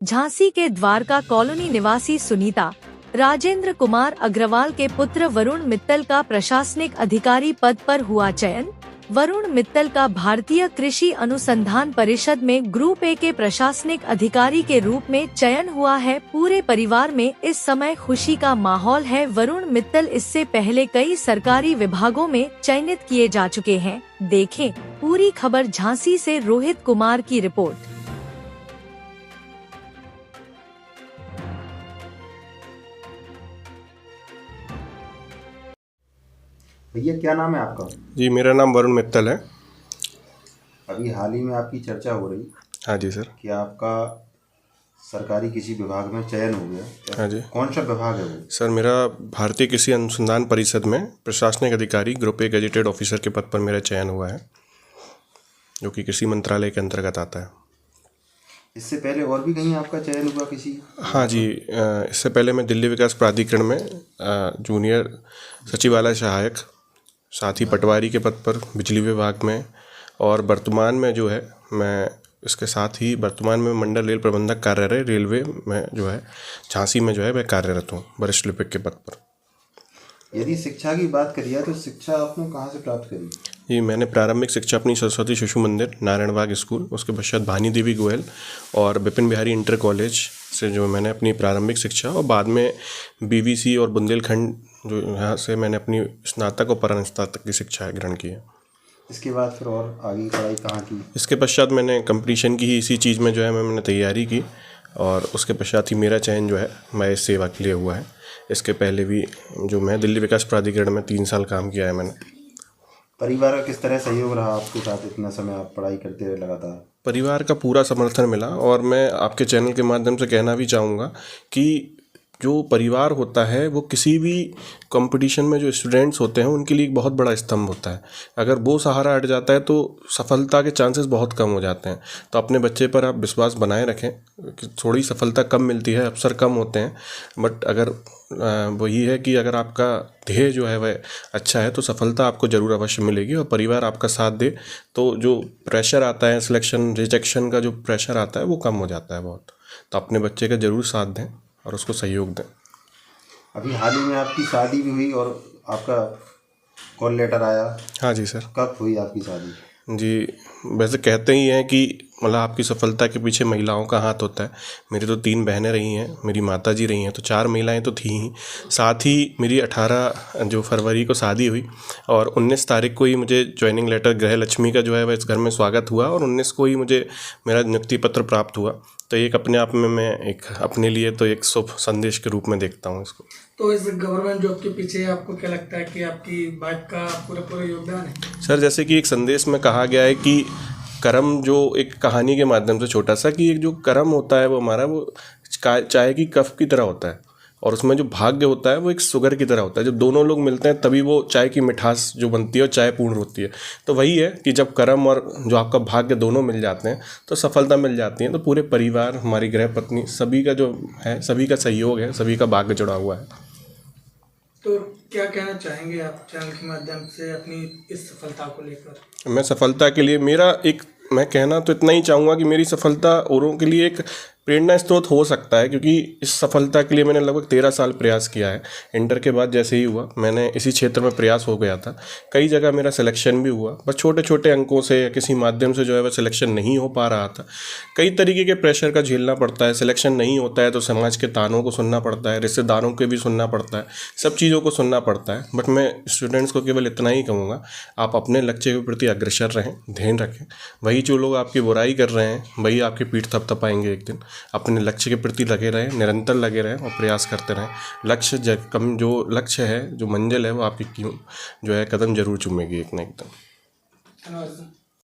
झांसी के द्वारका कॉलोनी निवासी सुनीता राजेंद्र कुमार अग्रवाल के पुत्र वरुण मित्तल का प्रशासनिक अधिकारी पद पर हुआ चयन। वरुण मित्तल का भारतीय कृषि अनुसंधान परिषद में ग्रुप ए के प्रशासनिक अधिकारी के रूप में चयन हुआ है। पूरे परिवार में इस समय खुशी का माहौल है। वरुण मित्तल इससे पहले कई सरकारी विभागों में चयनित किए जा चुके हैं। देखें पूरी खबर झांसी से रोहित कुमार की रिपोर्ट। भैया क्या नाम है आपका? जी मेरा नाम वरुण मित्तल है। अभी हाल ही में आपकी चर्चा हो रही। हाँ जी सर। कि आपका सरकारी किसी विभाग में चयन हो गया। हाँ जी। कौन सा विभाग है वो? सर मेरा भारतीय कृषि अनुसंधान परिषद में प्रशासनिक अधिकारी ग्रुप ए गजेटेड ऑफिसर के पद पर मेरा चयन हुआ है, जो कि कृषि मंत्रालय के अंतर्गत आता है। इससे पहले और भी कहीं आपका चयन हुआ किसी? हाँ जी, इससे पहले मैं दिल्ली विकास प्राधिकरण में जूनियर सचिवालय सहायक, साथ ही पटवारी के पद पर बिजली विभाग में, और वर्तमान में जो है मैं इसके साथ ही वर्तमान में मंडल रेल प्रबंधक कार्यालय रेलवे में जो है झांसी में जो है मैं कार्यरत हूँ, वरिष्ठ लिपिक के पद पर। यदि शिक्षा की बात करिए तो शिक्षा आपने कहाँ से प्राप्त करी? जी मैंने प्रारंभिक शिक्षा अपनी सरस्वती शिशु मंदिर नारायण बाग स्कूल, उसके पश्चात भानी देवी गोयल और विपिन बिहारी इंटर कॉलेज से जो मैंने अपनी प्रारंभिक शिक्षा, और बाद में बीवीसी और बुंदेलखंड जो यहाँ से मैंने अपनी स्नातक और परास्नातक की शिक्षा ग्रहण की है। इसके बाद फिर और आगे की पढ़ाई कहाँ की? इसके पश्चात मैंने कंपटीशन की ही इसी चीज़ में जो है मैंने तैयारी की, और उसके पश्चात ही मेरा चयन जो है मैं इस सेवा के लिए हुआ है। इसके पहले भी जो मैं दिल्ली विकास प्राधिकरण में 3 साल काम किया है मैंने। परिवार का किस तरह सहयोग रहा आपके साथ? इतना समय आप पढ़ाई करते रहे लगातार। परिवार का पूरा समर्थन मिला, और मैं आपके चैनल के माध्यम से कहना भी चाहूँगा कि जो परिवार होता है वो किसी भी कंपटीशन में जो स्टूडेंट्स होते हैं उनके लिए एक बहुत बड़ा स्तंभ होता है। अगर वो सहारा हट जाता है तो सफलता के चांसेस बहुत कम हो जाते हैं। तो अपने बच्चे पर आप विश्वास बनाए रखें कि थोड़ी सफलता कम मिलती है, अवसर कम होते हैं, बट अगर वही है कि अगर आपका ध्येय जो है वह अच्छा है तो सफलता आपको ज़रूर अवश्य मिलेगी। और परिवार आपका साथ दे तो जो प्रेशर आता है, सिलेक्शन रिजेक्शन का जो प्रेशर आता है वो कम हो जाता है बहुत। तो अपने बच्चे का ज़रूर साथ दें और उसको सहयोग दें। अभी हाल ही में आपकी शादी भी हुई और आपका कॉल लेटर आया। हाँ जी सर। कब हुई आपकी शादी? जी वैसे कहते ही हैं कि मतलब आपकी सफलता के पीछे महिलाओं का हाथ होता है। मेरी तो 3 बहनें रही हैं, मेरी माता जी रही हैं, तो 4 महिलाएं तो थी ही। साथ ही मेरी 18 जो फरवरी को शादी हुई, और 19 तारीख को ही मुझे ज्वाइनिंग लेटर गृह लक्ष्मी का जो है वह इस घर में स्वागत हुआ, और 19 को ही मुझे मेरा नियुक्ति पत्र प्राप्त हुआ। तो एक अपने आप में मैं एक अपने लिए तो एक शुभ संदेश के रूप में देखता हूँ इसको। तो इस गवर्नमेंट जॉब के पीछे आपको क्या लगता है कि आपकी वाइफ का पूरा योगदान है? सर जैसे कि एक संदेश में कहा गया है कि कर्म, जो एक कहानी के माध्यम से छोटा सा, कि एक जो कर्म होता है वो हमारा वो चाय की कप की तरह होता है, और उसमें जो भाग्य होता है वो एक शुगर की तरह होता है। जब दोनों लोग मिलते हैं तभी वो चाय की मिठास जो बनती है और चाय पूर्ण होती है। तो वही है कि जब कर्म और जो आपका भाग्य दोनों मिल जाते हैं तो सफलता मिल जाती है। तो पूरे परिवार, हमारी गृह पत्नी, सभी का जो है, सभी का सहयोग है, सभी का भाग्य जुड़ा हुआ है। तो क्या कहना चाहेंगे आप चैनल के माध्यम से अपनी इस सफलता को लेकर? मैं सफलता के लिए मैं कहना तो इतना ही चाहूँगा कि मेरी सफलता औरों के लिए एक प्रेरणा स्रोत हो सकता है, क्योंकि इस सफलता के लिए मैंने लगभग 13 साल प्रयास किया है। इंटर के बाद जैसे ही हुआ मैंने इसी क्षेत्र में प्रयास हो गया था। कई जगह मेरा सिलेक्शन भी हुआ, बस छोटे छोटे अंकों से या किसी माध्यम से जो है वह सिलेक्शन नहीं हो पा रहा था। कई तरीके के प्रेशर का झेलना पड़ता है। सिलेक्शन नहीं होता है तो समाज के तानों को सुनना पड़ता है, रिश्तेदारों के भी सुनना पड़ता है, सब चीज़ों को सुनना पड़ता है। बट मैं स्टूडेंट्स को केवल इतना ही कहूँगा, आप अपने लक्ष्य के प्रति अग्रसर रहें, ध्यान रखें। वही जो लोग आपकी बुराई कर रहे हैं वही आपकी पीठ थपथपाएंगे एक दिन। अपने लक्ष्य के प्रति लगे रहें, निरंतर लगे रहें और प्रयास करते रहें। जो लक्ष्य है, जो मंजिल है, वो आपकी जो है कदम जरूर चूमेगी एक ना एक दिन। धन्यवाद।